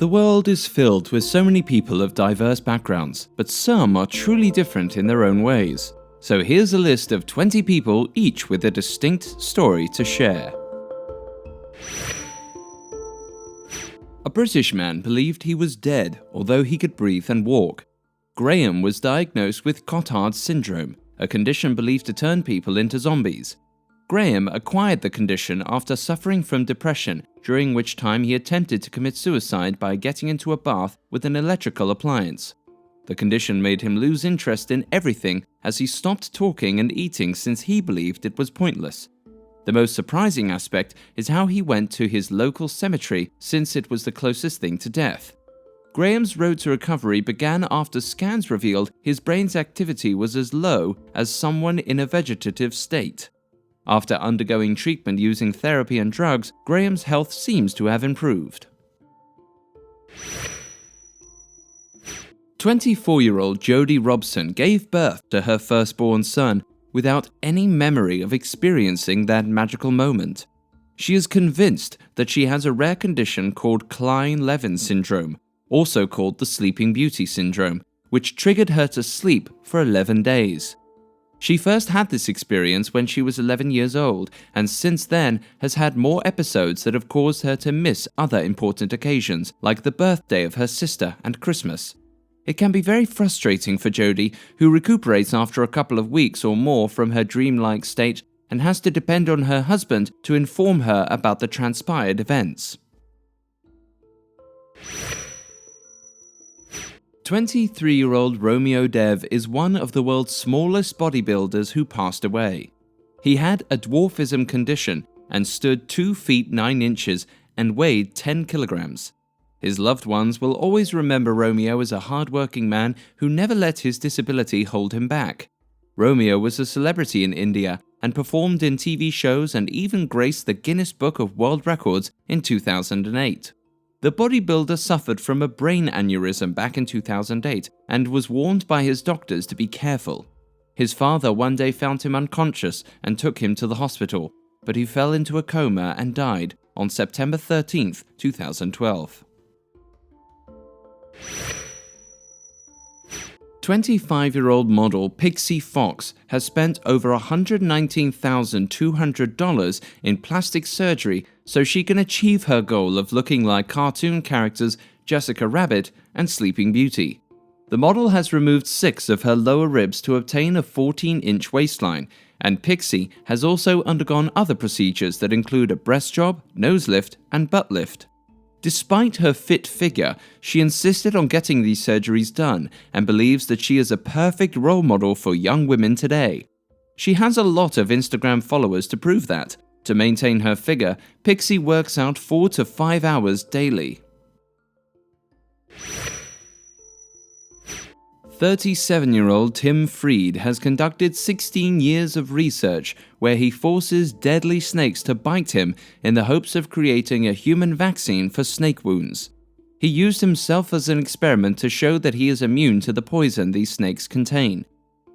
The world is filled with so many people of diverse backgrounds, but some are truly different in their own ways. So here's a list of 20 people, each with a distinct story to share. A British man believed he was dead, although he could breathe and walk. Graham was diagnosed with Cotard's syndrome, a condition believed to turn people into zombies. Graham acquired the condition after suffering from depression, during which time he attempted to commit suicide by getting into a bath with an electrical appliance. The condition made him lose interest in everything as he stopped talking and eating since he believed it was pointless. The most surprising aspect is how he went to his local cemetery since it was the closest thing to death. Graham's road to recovery began after scans revealed his brain's activity was as low as someone in a vegetative state. After undergoing treatment using therapy and drugs, Graham's health seems to have improved. 24-year-old Jody Robson gave birth to her firstborn son without any memory of experiencing that magical moment. She is convinced that she has a rare condition called Klein-Levin syndrome, also called the Sleeping Beauty syndrome, which triggered her to sleep for 11 days. She first had this experience when she was 11 years old, and since then has had more episodes that have caused her to miss other important occasions, like the birthday of her sister and Christmas. It can be very frustrating for Jody, who recuperates after a couple of weeks or more from her dreamlike state and has to depend on her husband to inform her about the transpired events. 23-year-old Romeo Dev is one of the world's smallest bodybuilders who passed away. He had a dwarfism condition and stood 2 feet 9 inches and weighed 10 kilograms. His loved ones will always remember Romeo as a hard-working man who never let his disability hold him back. Romeo was a celebrity in India and performed in TV shows and even graced the Guinness Book of World Records in 2008. The bodybuilder suffered from a brain aneurysm back in 2008 and was warned by his doctors to be careful. His father one day found him unconscious and took him to the hospital, but he fell into a coma and died on September 13, 2012. 25-year-old model Pixie Fox has spent over $119,200 in plastic surgery so she can achieve her goal of looking like cartoon characters Jessica Rabbit and Sleeping Beauty. The model has removed 6 of her lower ribs to obtain a 14-inch waistline, and Pixie has also undergone other procedures that include a breast job, nose lift, and butt lift. Despite her fit figure, she insisted on getting these surgeries done and believes that she is a perfect role model for young women today. She has a lot of Instagram followers to prove that. To maintain her figure, Pixie works out 4 to 5 hours daily. 37-year-old Tim Friede has conducted 16 years of research where he forces deadly snakes to bite him in the hopes of creating a human vaccine for snake wounds. He used himself as an experiment to show that he is immune to the poison these snakes contain.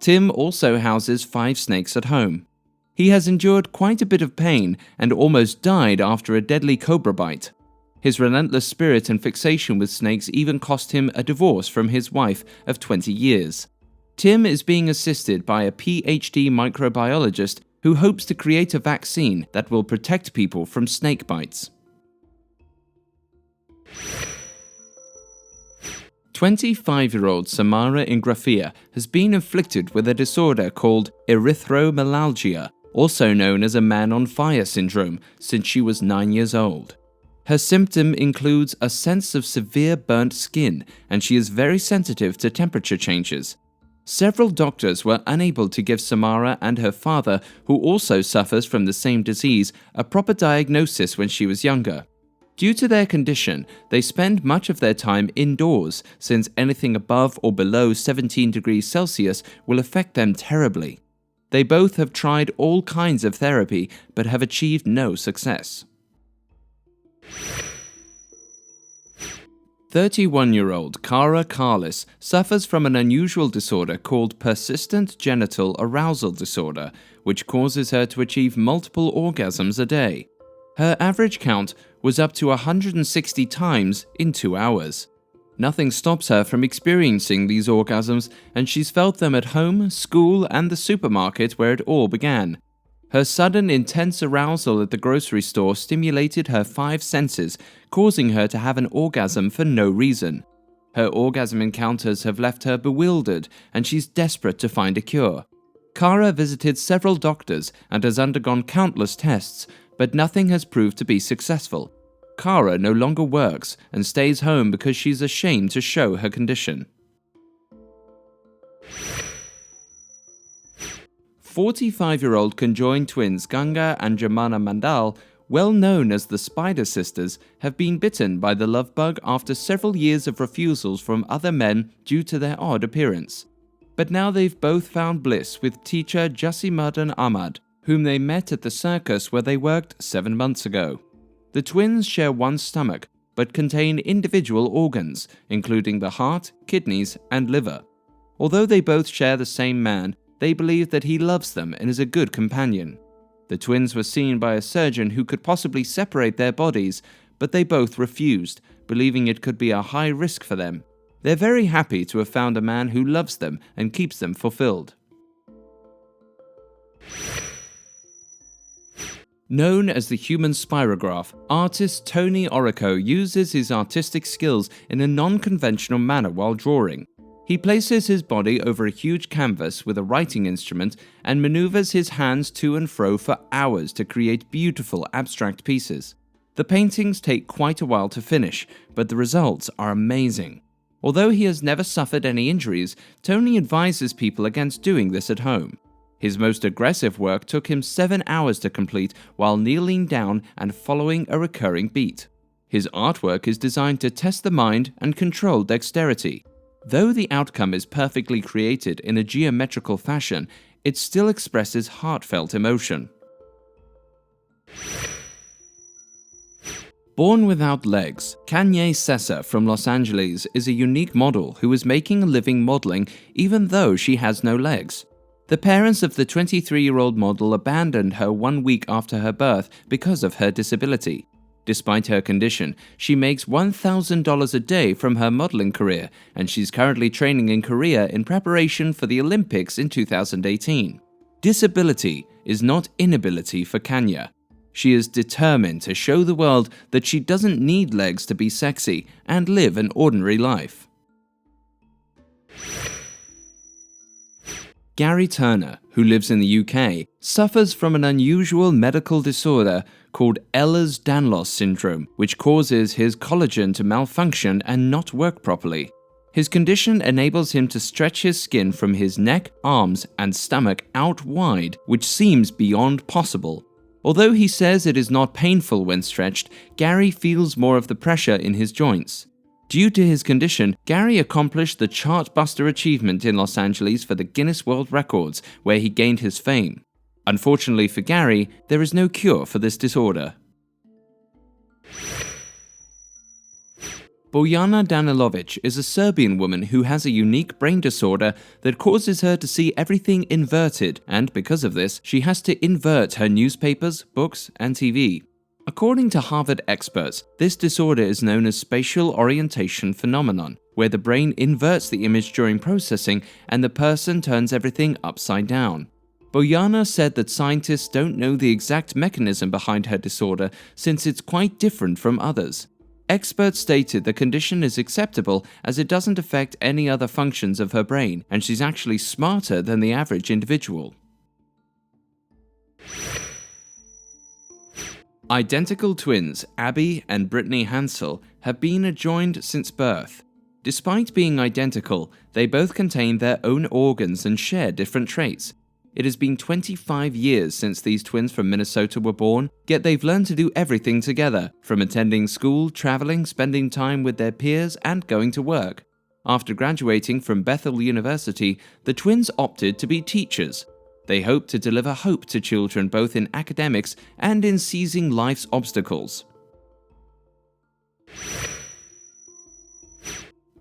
Tim also houses 5 snakes at home. He has endured quite a bit of pain and almost died after a deadly cobra bite. His relentless spirit and fixation with snakes even cost him a divorce from his wife of 20 years. Tim is being assisted by a PhD microbiologist who hopes to create a vaccine that will protect people from snake bites. 25-year-old Samara in Graphia has been afflicted with a disorder called erythromelalgia, also known as a man-on-fire syndrome, since she was 9 years old. Her symptom includes a sense of severe burnt skin, and she is very sensitive to temperature changes. Several doctors were unable to give Samara and her father, who also suffers from the same disease, a proper diagnosis when she was younger. Due to their condition, they spend much of their time indoors, since anything above or below 17 degrees Celsius will affect them terribly. They both have tried all kinds of therapy, but have achieved no success. 31-year-old Cara suffers from an unusual disorder called persistent genital arousal disorder, which causes her to achieve multiple orgasms a day. Her average count was up to 160 times in 2 hours. Nothing stops her from experiencing these orgasms, and she's felt them at home, school, and the supermarket where it all began. Her sudden, intense arousal at the grocery store stimulated her 5 senses, causing her to have an orgasm for no reason. Her orgasm encounters have left her bewildered, and she's desperate to find a cure. Cara visited several doctors and has undergone countless tests, but nothing has proved to be successful. Cara no longer works and stays home because she's ashamed to show her condition. 45-year-old conjoined twins Ganga and Jamana Mandal, well known as the Spider Sisters, have been bitten by the love bug after several years of refusals from other men due to their odd appearance. But now they've both found bliss with teacher Jasimuddin Ahmad, whom they met at the circus where they worked 7 months ago. The twins share one stomach, but contain individual organs, including the heart, kidneys, and liver. Although they both share the same man, they believe that he loves them and is a good companion. The twins were seen by a surgeon who could possibly separate their bodies, but they both refused, believing it could be a high risk for them. They're very happy to have found a man who loves them and keeps them fulfilled. Known as the human Spirograph, artist Tony Orrico uses his artistic skills in a non-conventional manner while drawing. He places his body over a huge canvas with a writing instrument and maneuvers his hands to and fro for hours to create beautiful abstract pieces. The paintings take quite a while to finish, but the results are amazing. Although he has never suffered any injuries, Tony advises people against doing this at home. His most aggressive work took him 7 hours to complete while kneeling down and following a recurring beat. His artwork is designed to test the mind and control dexterity. Though the outcome is perfectly created in a geometrical fashion, it still expresses heartfelt emotion. Born without legs, Kanye Sessa from Los Angeles is a unique model who is making a living modeling even though she has no legs. The parents of the 23-year-old model abandoned her 1 week after her birth because of her disability. Despite her condition, she makes $1,000 a day from her modeling career, and she's currently training in Korea in preparation for the Olympics in 2018. Disability is not inability for Kanya. She is determined to show the world that she doesn't need legs to be sexy and live an ordinary life. Gary Turner, who lives in the UK, suffers from an unusual medical disorder called Ehlers-Danlos syndrome, which causes his collagen to malfunction and not work properly. His condition enables him to stretch his skin from his neck, arms, and stomach out wide, which seems beyond possible. Although he says it is not painful when stretched, Gary feels more of the pressure in his joints. Due to his condition, Gary accomplished the chartbuster achievement in Los Angeles for the Guinness World Records, where he gained his fame. Unfortunately for Gary, there is no cure for this disorder. Bojana Danilovic is a Serbian woman who has a unique brain disorder that causes her to see everything inverted, and because of this, she has to invert her newspapers, books, and TV. According to Harvard experts, this disorder is known as spatial orientation phenomenon, where the brain inverts the image during processing and the person turns everything upside down. Bojana said that scientists don't know the exact mechanism behind her disorder since it's quite different from others. Experts stated the condition is acceptable as it doesn't affect any other functions of her brain, and she's actually smarter than the average individual. Identical twins Abby and Brittany Hansel have been adjoined since birth. Despite being identical, they both contain their own organs and share different traits. It has been 25 years since these twins from Minnesota were born, yet they've learned to do everything together, from attending school, traveling, spending time with their peers, and going to work. After graduating from Bethel University, the twins opted to be teachers. They hope to deliver hope to children both in academics and in seizing life's obstacles.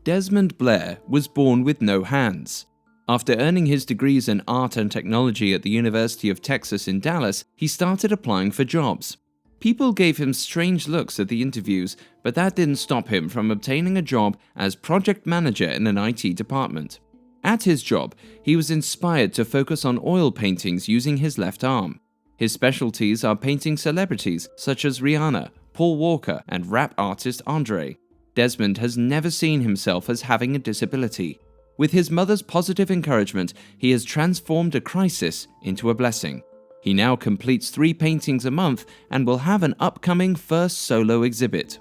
Desmond Blair was born with no hands. After earning his degrees in art and technology at the University of Texas in Dallas, he started applying for jobs. People gave him strange looks at the interviews, but that didn't stop him from obtaining a job as project manager in an IT department. At his job, he was inspired to focus on oil paintings using his left arm. His specialties are painting celebrities such as Rihanna, Paul Walker, and rap artist Andre. Desmond has never seen himself as having a disability. With his mother's positive encouragement, he has transformed a crisis into a blessing. He now completes 3 paintings a month and will have an upcoming first solo exhibit.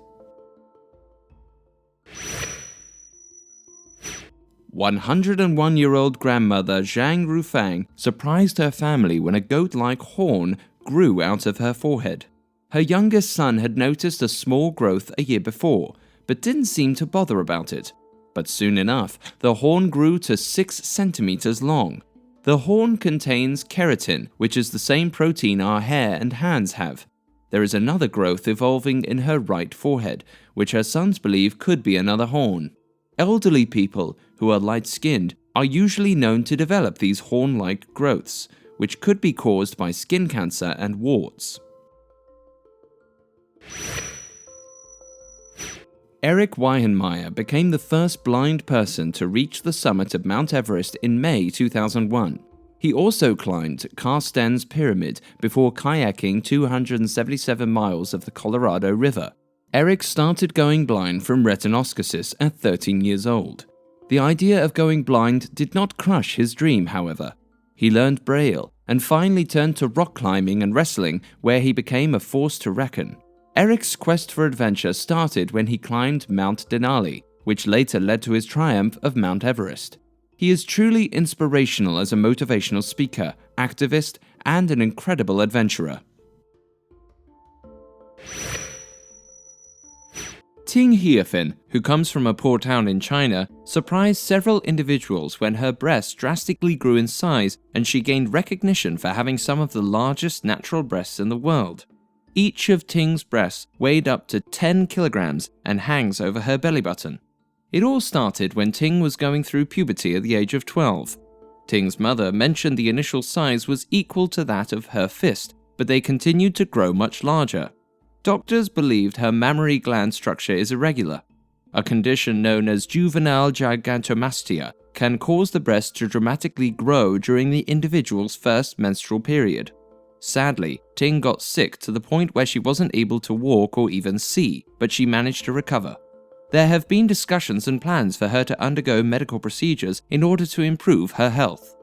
101-year-old grandmother Jangwoofang surprised her family when a goat-like horn grew out of her forehead. Her youngest son had noticed a small growth a year before, but didn't seem to bother about it. But soon enough, the horn grew to 6 centimeters long. The horn contains keratin, which is the same protein our hair and hands have. There is another growth evolving in her right forehead, which her sons believe could be another horn. Elderly people who are light-skinned are usually known to develop these horn-like growths, which could be caused by skin cancer and warts. Erik Weihenmayer became the first blind person to reach the summit of Mount Everest in May 2001. He also climbed Carsten's Pyramid before kayaking 277 miles of the Colorado River. Erik started going blind from retinoschisis at 13 years old. The idea of going blind did not crush his dream, however. He learned Braille and finally turned to rock climbing and wrestling, where he became a force to reckon. Erik's quest for adventure started when he climbed Mount Denali, which later led to his triumph of Mount Everest. He is truly inspirational as a motivational speaker, activist, and an incredible adventurer. Ting, who comes from a poor town in China, surprised several individuals when her breasts drastically grew in size and she gained recognition for having some of the largest natural breasts in the world. Each of Ting's breasts weighed up to 10 kilograms and hangs over her belly button. It all started when Ting was going through puberty at the age of 12. Ting's mother mentioned the initial size was equal to that of her fist, but they continued to grow much larger. Doctors believed her mammary gland structure is irregular. A condition known as juvenile gigantomastia can cause the breast to dramatically grow during the individual's first menstrual period. Sadly, Ting got sick to the point where she wasn't able to walk or even see, but she managed to recover. There have been discussions and plans for her to undergo medical procedures in order to improve her health.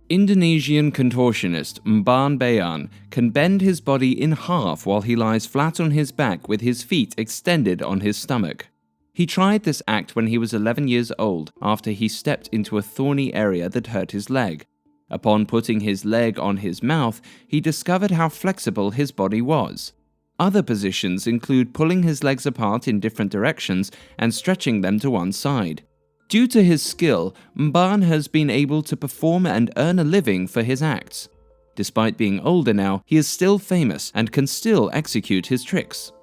Indonesian contortionist Mbaan Bayan can bend his body in half while he lies flat on his back with his feet extended on his stomach. He tried this act when he was 11 years old after he stepped into a thorny area that hurt his leg. Upon putting his leg on his mouth, he discovered how flexible his body was. Other positions include pulling his legs apart in different directions and stretching them to one side. Due to his skill, Mbaan has been able to perform and earn a living for his acts. Despite being older now, he is still famous and can still execute his tricks.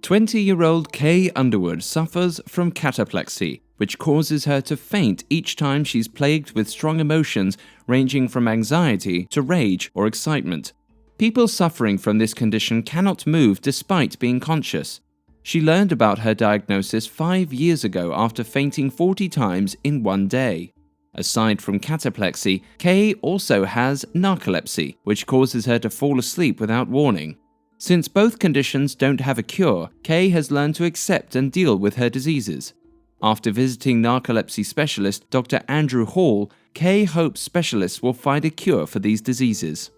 20-year-old Kay Underwood suffers from cataplexy, which causes her to faint each time she's plagued with strong emotions ranging from anxiety to rage or excitement. People suffering from this condition cannot move despite being conscious. She learned about her diagnosis 5 years ago after fainting 40 times in one day. Aside from cataplexy, Kay also has narcolepsy, which causes her to fall asleep without warning. Since both conditions don't have a cure, Kay has learned to accept and deal with her diseases. After visiting narcolepsy specialist Dr. Andrew Hall, Kay hopes specialists will find a cure for these diseases.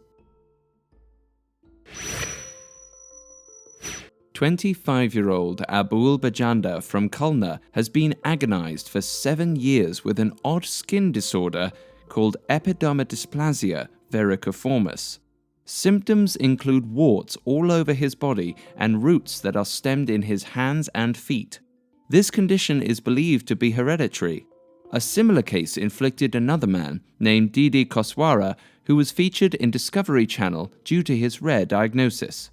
25-year-old Abul Bajanda from Kulna has been agonized for 7 years with an odd skin disorder called epidermodysplasia verruciformis. Symptoms include warts all over his body and roots that are stemmed in his hands and feet. This condition is believed to be hereditary. A similar case inflicted another man named Didi Koswara, who was featured in Discovery Channel due to his rare diagnosis.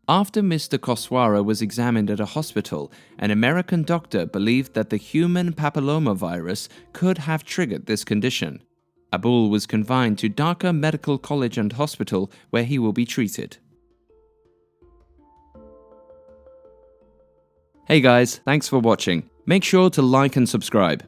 After Mr. Koswara was examined at a hospital, an American doctor believed that the human papillomavirus could have triggered this condition. Abul was confined to Dhaka Medical College and Hospital, where he will be treated. Hey guys, thanks for watching. Make sure to like and subscribe.